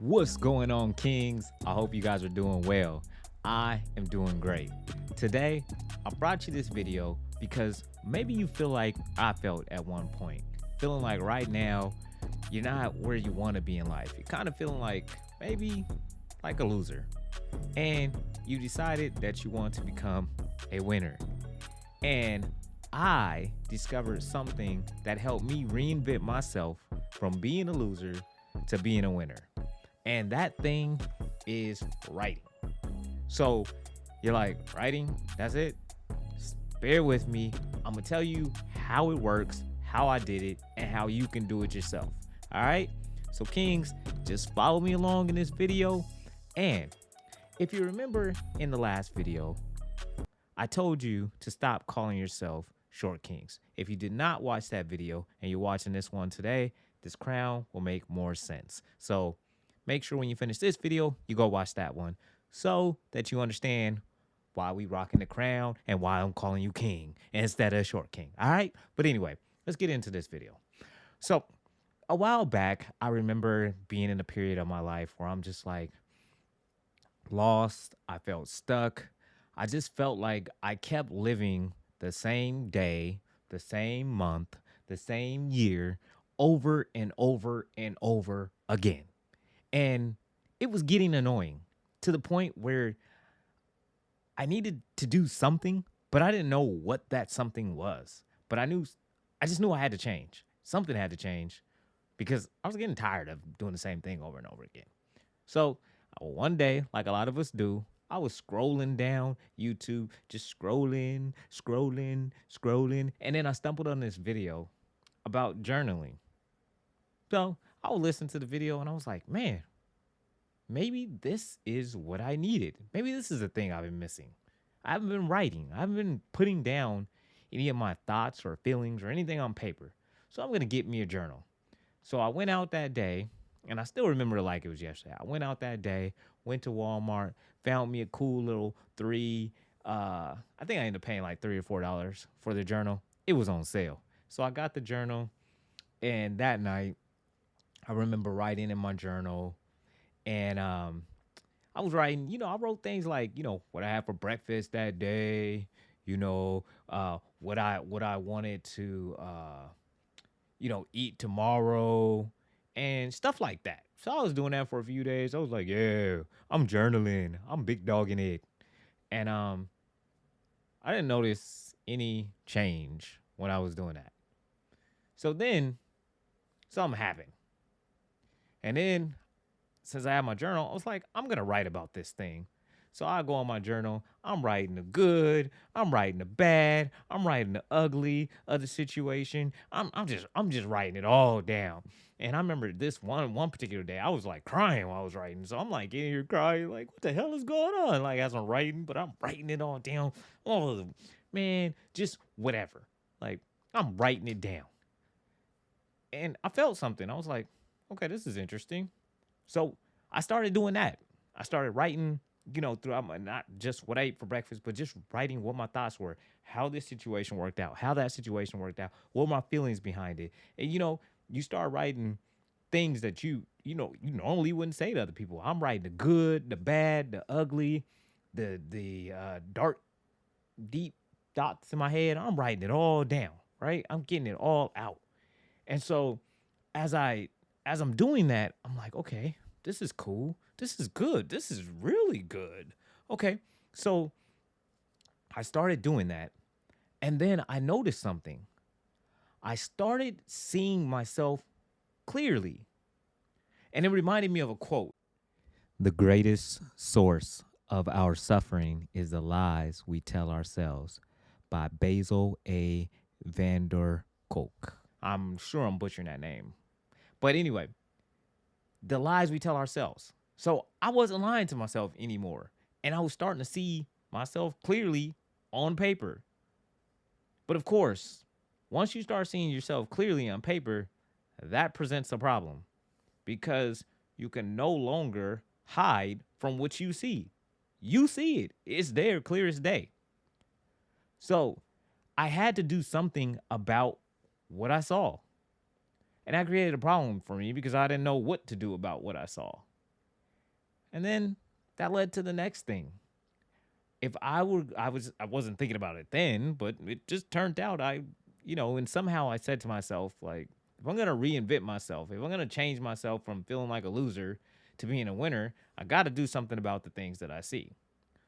What's going on, Kings? I hope you guys are doing well. I am doing great. Today, I brought you this video because maybe you feel like I felt at one point. Feeling like right now, you're not where you want to be in life. You're kind of feeling like maybe like a loser. And you decided that you want to become a winner. And I discovered something that helped me reinvent myself from being a loser to being a winner. And that thing is writing. So you're like, writing? That's it? Bear with me. I'm going to tell you how it works, how I did it, and how you can do it yourself. All right? So, Kings, just follow me along in this video. And if you remember in the last video, I told you to stop calling yourself short kings. If you did not watch that video and you're watching this one today, this crown will make more sense. So make sure when you finish this video, you go watch that one so that you understand why we rocking the crown and why I'm calling you king instead of short king. All right. But anyway, let's get into this video. So a while back, I remember being in a period of my life where I'm just like lost. I felt stuck. I just felt like I kept living the same day, the same month, the same year over and over and over again. And it was getting annoying to the point where I needed to do something, but I didn't know what that something was. But I just knew I had to change. Something had to change because I was getting tired of doing the same thing over and over again. So one day, like a lot of us do, I was scrolling down YouTube, just scrolling. And then I stumbled on this video about journaling. So I would listen to the video and I was like, man, maybe this is what I needed. Maybe this is the thing I've been missing. I haven't been writing. I haven't been putting down any of my thoughts or feelings or anything on paper. So I'm going to get me a journal. So I went out that day, and I still remember it like it was yesterday. I went out that day, went to Walmart, found me a cool little I think I ended up paying like $3 or $4 for the journal. It was on sale. So I got the journal, and that night I remember writing in my journal, and I was writing, I wrote things like, what I had for breakfast that day, what I wanted to eat tomorrow and stuff like that. So I was doing that for a few days. I was like, yeah, I'm journaling. I'm big dogging it. And I didn't notice any change when I was doing that. So then something happened. And then since I had my journal, I was like, I'm gonna write about this thing. So I go on my journal. I'm writing the good. I'm writing the bad. I'm writing the ugly of the situation. I'm just writing it all down. And I remember this one particular day, I was like crying while I was writing. So I'm like in here crying, like, what the hell is going on? Like as I'm writing, but I'm writing it all down. Oh man, just whatever. Like I'm writing it down. And I felt something. I was like, okay, this is interesting. So I started doing that. I started writing, throughout my, not just what I ate for breakfast, but just writing what my thoughts were, how this situation worked out, how that situation worked out, what were my feelings behind it. And, you start writing things that you normally wouldn't say to other people. I'm writing the good, the bad, the ugly, the dark, deep thoughts in my head. I'm writing it all down, right? I'm getting it all out. And so as I'm doing that, I'm like, okay, this is cool. This is good. This is really good. Okay. So I started doing that. And then I noticed something. I started seeing myself clearly. And it reminded me of a quote. The greatest source of our suffering is the lies we tell ourselves by Basil A. Vander Kolk. I'm sure I'm butchering that name. But anyway, the lies we tell ourselves. So I wasn't lying to myself anymore. And I was starting to see myself clearly on paper. But of course, once you start seeing yourself clearly on paper, that presents a problem because you can no longer hide from what you see. You see it, it's there clear as day. So I had to do something about what I saw. And that created a problem for me because I didn't know what to do about what I saw. And then that led to the next thing. If I wasn't thinking about it then, but it just turned out and somehow I said to myself, like, if I'm gonna reinvent myself, if I'm gonna change myself from feeling like a loser to being a winner, I gotta do something about the things that I see.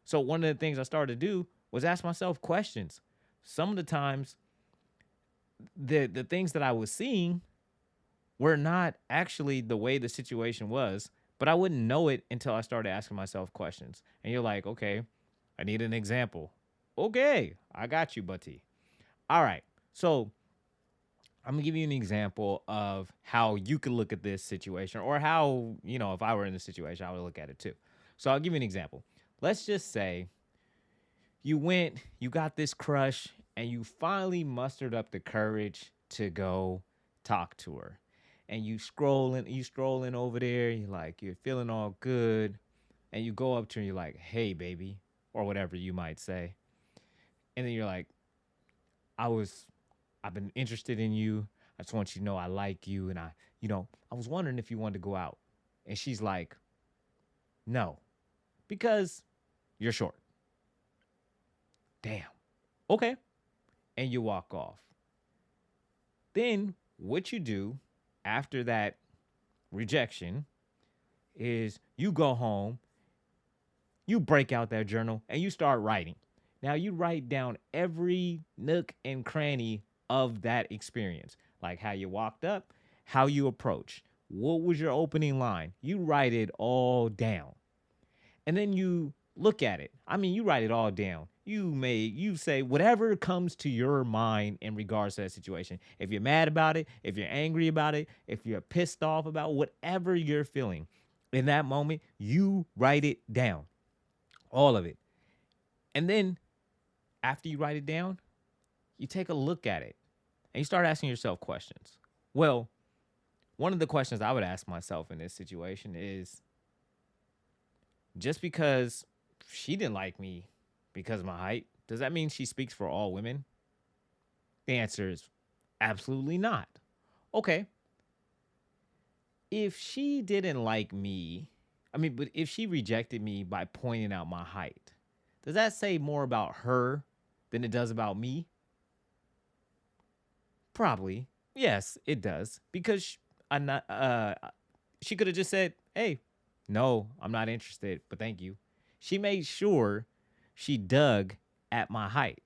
So one of the things I started to do was ask myself questions. Some of the times the things that I was seeing were not actually the way the situation was, but I wouldn't know it until I started asking myself questions. And you're like, okay, I need an example. Okay, I got you, buddy. All right. So I'm gonna give you an example of how you could look at this situation, or how, if I were in this situation, I would look at it too. So I'll give you an example. Let's just say you got this crush, and you finally mustered up the courage to go talk to her. And you strolling over there, you're feeling all good, and you go up to her and you're like, "Hey, baby," or whatever you might say. And then you're like, I was I've been interested in you. I just want you to know I like you, and I was wondering if you wanted to go out. And she's like, "No, because you're short." Damn. Okay. And you walk off. Then what you do after that rejection is you go home, you break out that journal, and you start writing. Now you write down every nook and cranny of that experience, like how you walked up, how you approached, what was your opening line. You write it all down. And then you look at it. I mean, you write it all down. You say whatever comes to your mind in regards to that situation. If you're mad about it, if you're angry about it, if you're pissed off about whatever you're feeling in that moment, you write it down, all of it. And then after you write it down, you take a look at it and you start asking yourself questions. Well, one of the questions I would ask myself in this situation is, just because she didn't like me because of my height, does that mean she speaks for all women? The answer is absolutely not. Okay, if she didn't like me, but if she rejected me by pointing out my height, does that say more about her than it does about me? Probably. Yes, it does. Because I'm not she could have just said, "Hey, no, I'm not interested, but thank you." She made sure she dug at my height.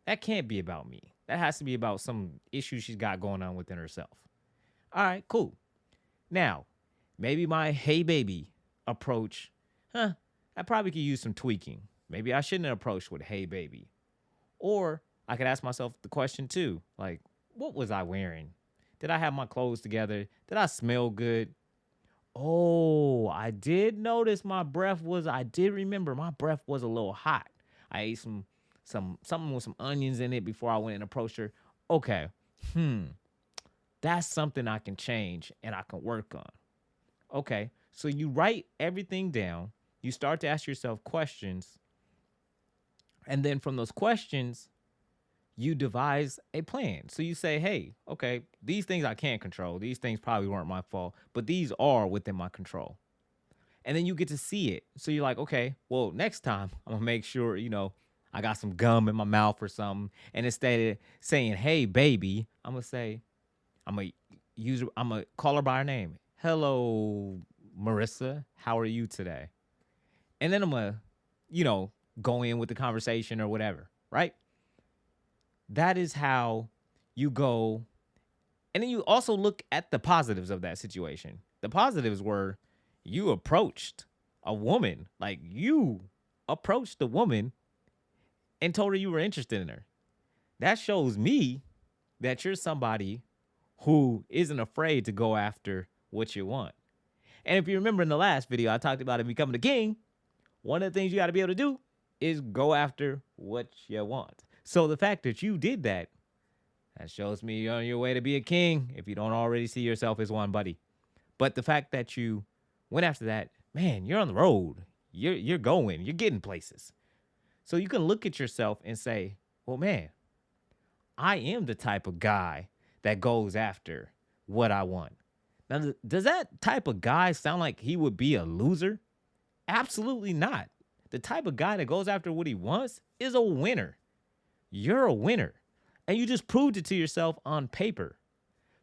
That can't be about me. That has to be about some issue she's got going on within herself. All right, cool. Now, maybe my "hey baby" approach, I probably could use some tweaking. Maybe I shouldn't have approached with "hey baby." Or I could ask myself the question too, like, what was I wearing? Did I have my clothes together? Did I smell good? Oh, I did remember my breath was a little hot. I ate something with some onions in it before I went and approached her. Okay. Hmm. That's something I can change and I can work on. Okay. So you write everything down. You start to ask yourself questions. And then from those questions, you devise a plan. So you say, "Hey, okay, these things I can't control. These things probably weren't my fault, but these are within my control." And then you get to see it. So you're like, "Okay, well, next time I'm gonna make sure, I got some gum in my mouth or something." And instead of saying, "Hey, baby," I'm gonna I'm gonna call her by her name. "Hello, Marissa. How are you today?" And then I'm gonna, you know, go in with the conversation or whatever, right? That is how you go. And then you also look at the positives of that situation. The positives were, you approached a woman, like you approached the woman and told her you were interested in her. That shows me that you're somebody who isn't afraid to go after what you want. And if you remember in the last video, I talked about it becoming a king. One of the things you got to be able to do is go after what you want. So the fact that you did that, that shows me you're on your way to be a king if you don't already see yourself as one, buddy. But the fact that you went after that, man, you're on the road. You're going. You're getting places. So you can look at yourself and say, "Well, man, I am the type of guy that goes after what I want." Now, does that type of guy sound like he would be a loser? Absolutely not. The type of guy that goes after what he wants is a winner. You're a winner. And you just proved it to yourself on paper.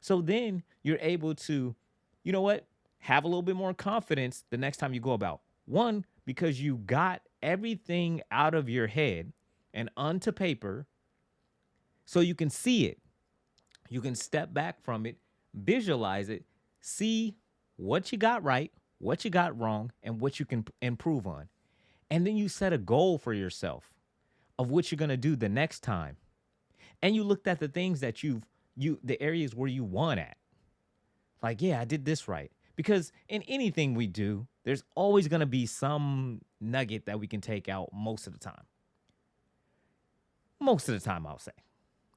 So then you're able to, you know what, have a little bit more confidence the next time you go about. One, because you got everything out of your head and onto paper so you can see it. You can step back from it, visualize it, see what you got right, what you got wrong, and what you can improve on. And then you set a goal for yourself of what you're going to do the next time. And you looked at the things that the areas where you won at. Like, yeah, I did this right. Because in anything we do, there's always going to be some nugget that we can take out most of the time. Most of the time, I'll say.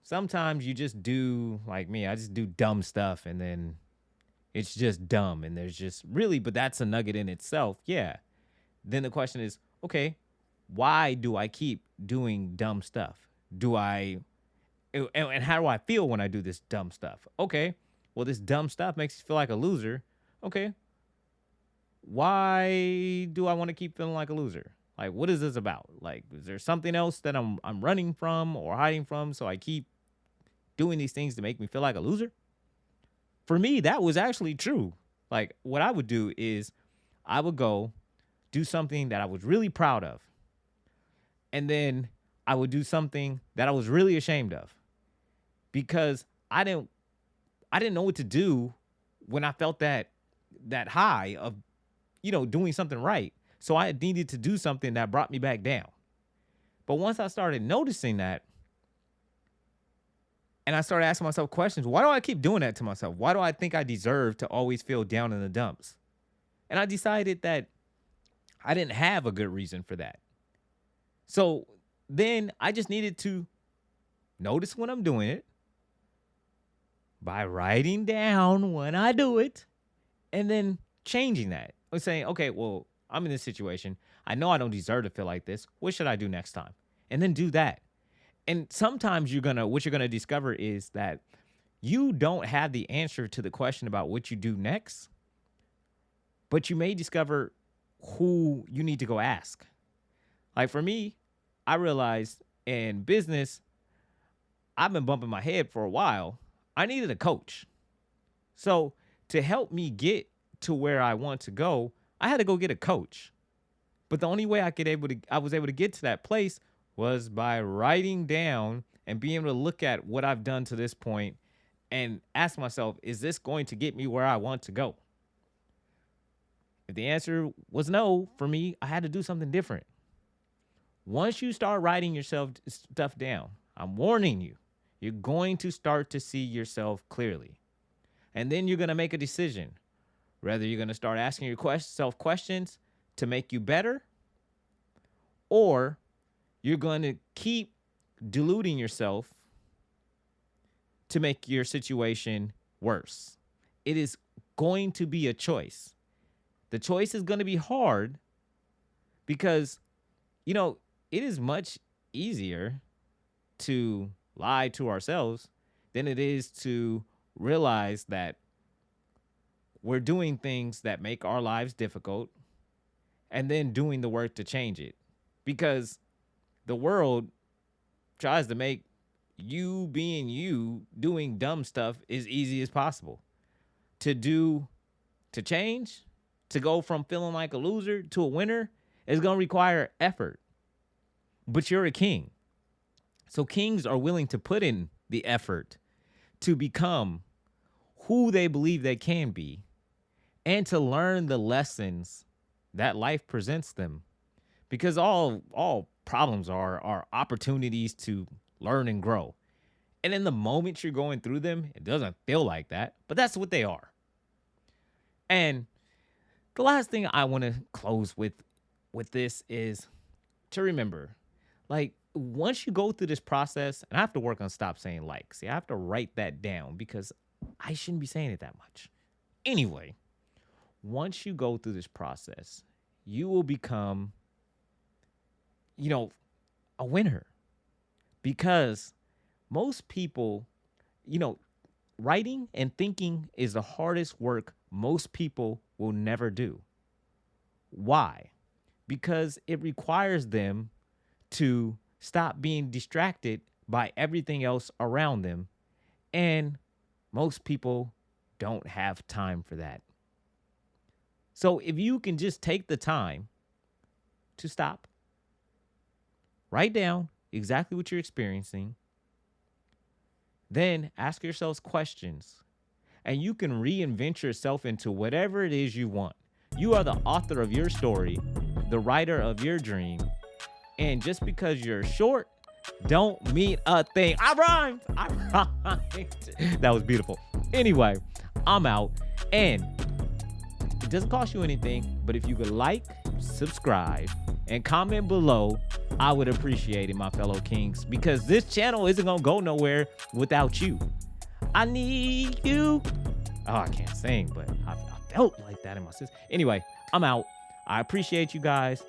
Sometimes you just do, like me, I just do dumb stuff and then it's just dumb. And there's just really, but that's a nugget in itself. Yeah. Then the question is, okay, why do I keep doing dumb stuff? And how do I feel when I do this dumb stuff? Okay, well, this dumb stuff makes you feel like a loser. Okay, why do I want to keep feeling like a loser? Like, what is this about? Like, is there something else that I'm running from or hiding from? So I keep doing these things to make me feel like a loser? For me, that was actually true. Like, what I would do is I would go do something that I was really proud of. And then I would do something that I was really ashamed of because I didn't know what to do when I felt that high of doing something right. So I needed to do something that brought me back down. But once I started noticing that and I started asking myself questions, why do I keep doing that to myself? Why do I think I deserve to always feel down in the dumps? And I decided that I didn't have a good reason for that. So then I just needed to notice when I'm doing it by writing down when I do it and then changing that. Or saying, okay, well, I'm in this situation. I know I don't deserve to feel like this. What should I do next time? And then do that. And sometimes what you're gonna discover is that you don't have the answer to the question about what you do next, but you may discover who you need to go ask. Like for me, I realized in business, I've been bumping my head for a while. I needed a coach. So to help me get to where I want to go, I had to go get a coach. But the only way I was able to get to that place was by writing down and being able to look at what I've done to this point and ask myself, is this going to get me where I want to go? If the answer was no, for me, I had to do something different. Once you start writing yourself stuff down, I'm warning you, you're going to start to see yourself clearly. And then you're going to make a decision. Whether you're going to start asking yourself questions to make you better, or you're going to keep deluding yourself to make your situation worse. It is going to be a choice. The choice is going to be hard because, it is much easier to lie to ourselves than it is to realize that we're doing things that make our lives difficult and then doing the work to change it. Because the world tries to make you being you doing dumb stuff as easy as possible. To change, to go from feeling like a loser to a winner is going to require effort. But you're a king. So kings are willing to put in the effort to become who they believe they can be and to learn the lessons that life presents them. Because all problems are opportunities to learn and grow. And in the moment you're going through them, it doesn't feel like that, but that's what they are. And the last thing I want to close with this is to remember, like, once you go through this process, and I have to work on stop saying like. See, I have to write that down because I shouldn't be saying it that much. Anyway, once you go through this process, you will become, a winner. Because most people, writing and thinking is the hardest work most people will never do. Why? because it requires them to stop being distracted by everything else around them. And most people don't have time for that. So if you can just take the time to stop, write down exactly what you're experiencing, then ask yourselves questions, and you can reinvent yourself into whatever it is you want. You are the author of your story, the writer of your dream. And just because you're short, don't mean a thing. I rhymed. That was beautiful. Anyway, I'm out. And it doesn't cost you anything, but if you could like, subscribe, and comment below, I would appreciate it, my fellow kings, because this channel isn't going to go nowhere without you. I need you. Oh, I can't sing, but I felt like that in my system. Anyway, I'm out. I appreciate you guys.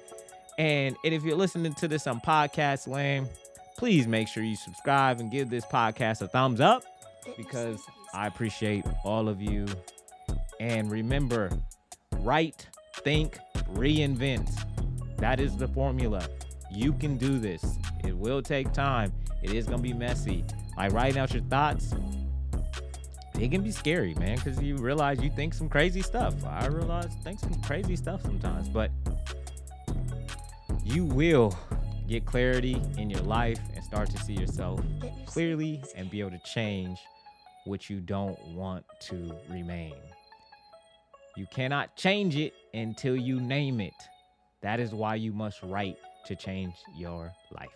And if you're listening to this on podcast land, please make sure you subscribe and give this podcast a thumbs up, because I appreciate all of you. And remember, write, think, reinvent. That is the formula. You can do this. It will take time. It is going to be messy. Like writing out your thoughts, it can be scary, man, because you realize you think some crazy stuff. I realize I think some crazy stuff sometimes, but you will get clarity in your life and start to see yourself clearly and be able to change what you don't want to remain. You cannot change it until you name it. That is why you must write to change your life.